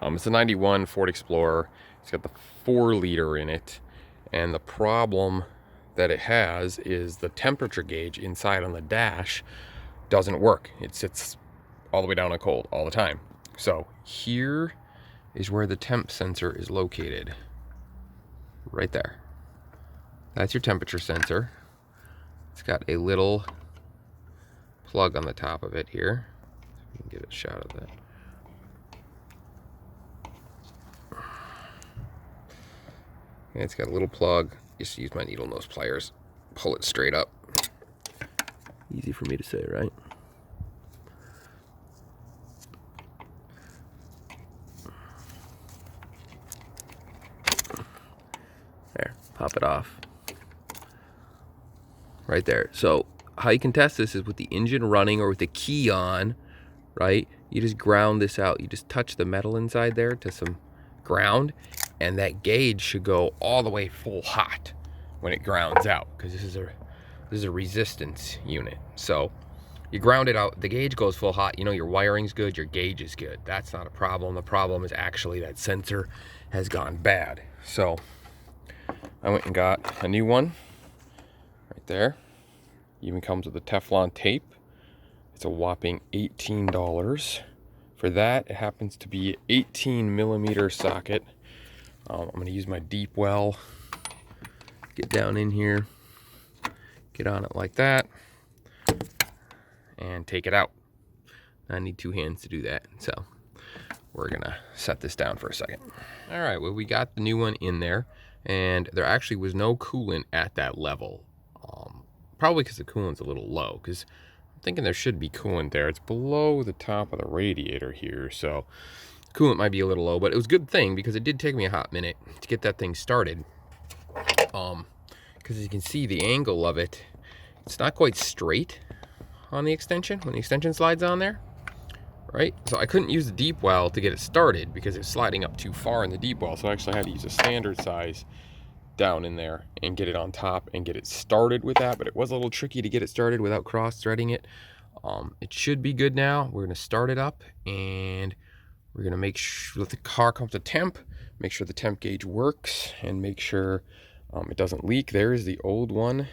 It's a 91 Ford Explorer. It's got the 4-liter in it, and the problem that it has is the temperature gauge inside on the dash doesn't work. It sits all the way down on cold all the time. So here is where the temp sensor is located. Right there. That's your temperature sensor. It's got a little plug on the top of it here. You can get a shot of that. And it's got a little plug. Just use my needle nose pliers. Pull it straight up. Easy for me to say, right? There, pop it off. Right there. So how you can test this is with the engine running or with the key on, right? You just ground this out. You just touch the metal inside there to some ground, and that gauge should go all the way full hot when it grounds out, because this is a resistance unit. So you ground it out, the gauge goes full hot, you know your wiring's good, your gauge is good. That's not a problem. The problem is actually that sensor has gone bad. So I went and got a new one right there. Even comes with a Teflon tape. It's a whopping $18. For that, it happens to be an 18mm socket. I'm going to use my deep well. Get down in here, get on it like that, and take it out. I need 2 hands to do that, so we're going to set this down for a second. All right, well, we got the new one in there, and there actually was no coolant at that level. Probably because the coolant's a little low, because I'm thinking there should be coolant there. It's below the top of the radiator here, so coolant might be a little low, but it was a good thing because it did take me a hot minute to get that thing started. Because as you can see, the angle of it, it's not quite straight on the extension, when the extension slides on there, right? So I couldn't use the deep well to get it started because it was sliding up too far in the deep well, so I actually had to use a standard size down in there and get it on top and get it started with that, but it was a little tricky to get it started without cross-threading it. It should be good now. We're going to start it up, and we're going to make sure that the car comes to temp, make sure the temp gauge works, and make sure it doesn't leak. There's the old one.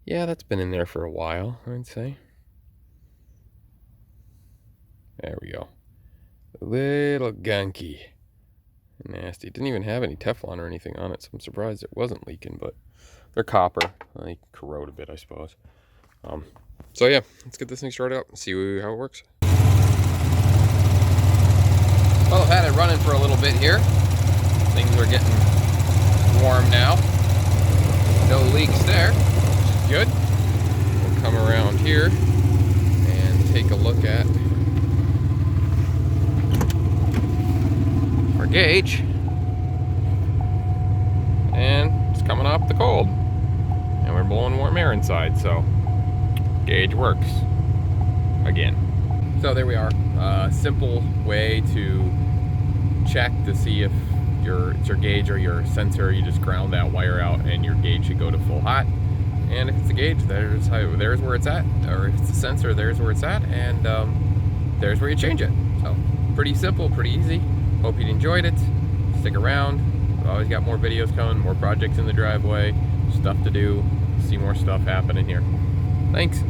Yeah, that's been in there for a while, I'd say. There we go. A little gunky. Nasty. It didn't even have any Teflon or anything on it, so I'm surprised it wasn't leaking, but they're copper. They corrode a bit, I suppose. So yeah, let's get this thing started up and see how it works. Well, I've had it running for a little bit here. Things are getting warm now. No leaks there, which is good. We'll come around here and take a look at our gauge, and it's coming off the cold, and we're blowing warm air inside, so gauge works again. So there we are. Simple way to check to see if it's your gauge or your sensor. You just ground that wire out and your gauge should go to full hot, and if it's the gauge, there's where it's at, or if it's the sensor, there's where it's at, and there's where you change it. So pretty simple, pretty easy. Hope you enjoyed it. Stick around. We've always got more videos coming, more projects in the driveway, stuff to do, see more stuff happening here. Thanks.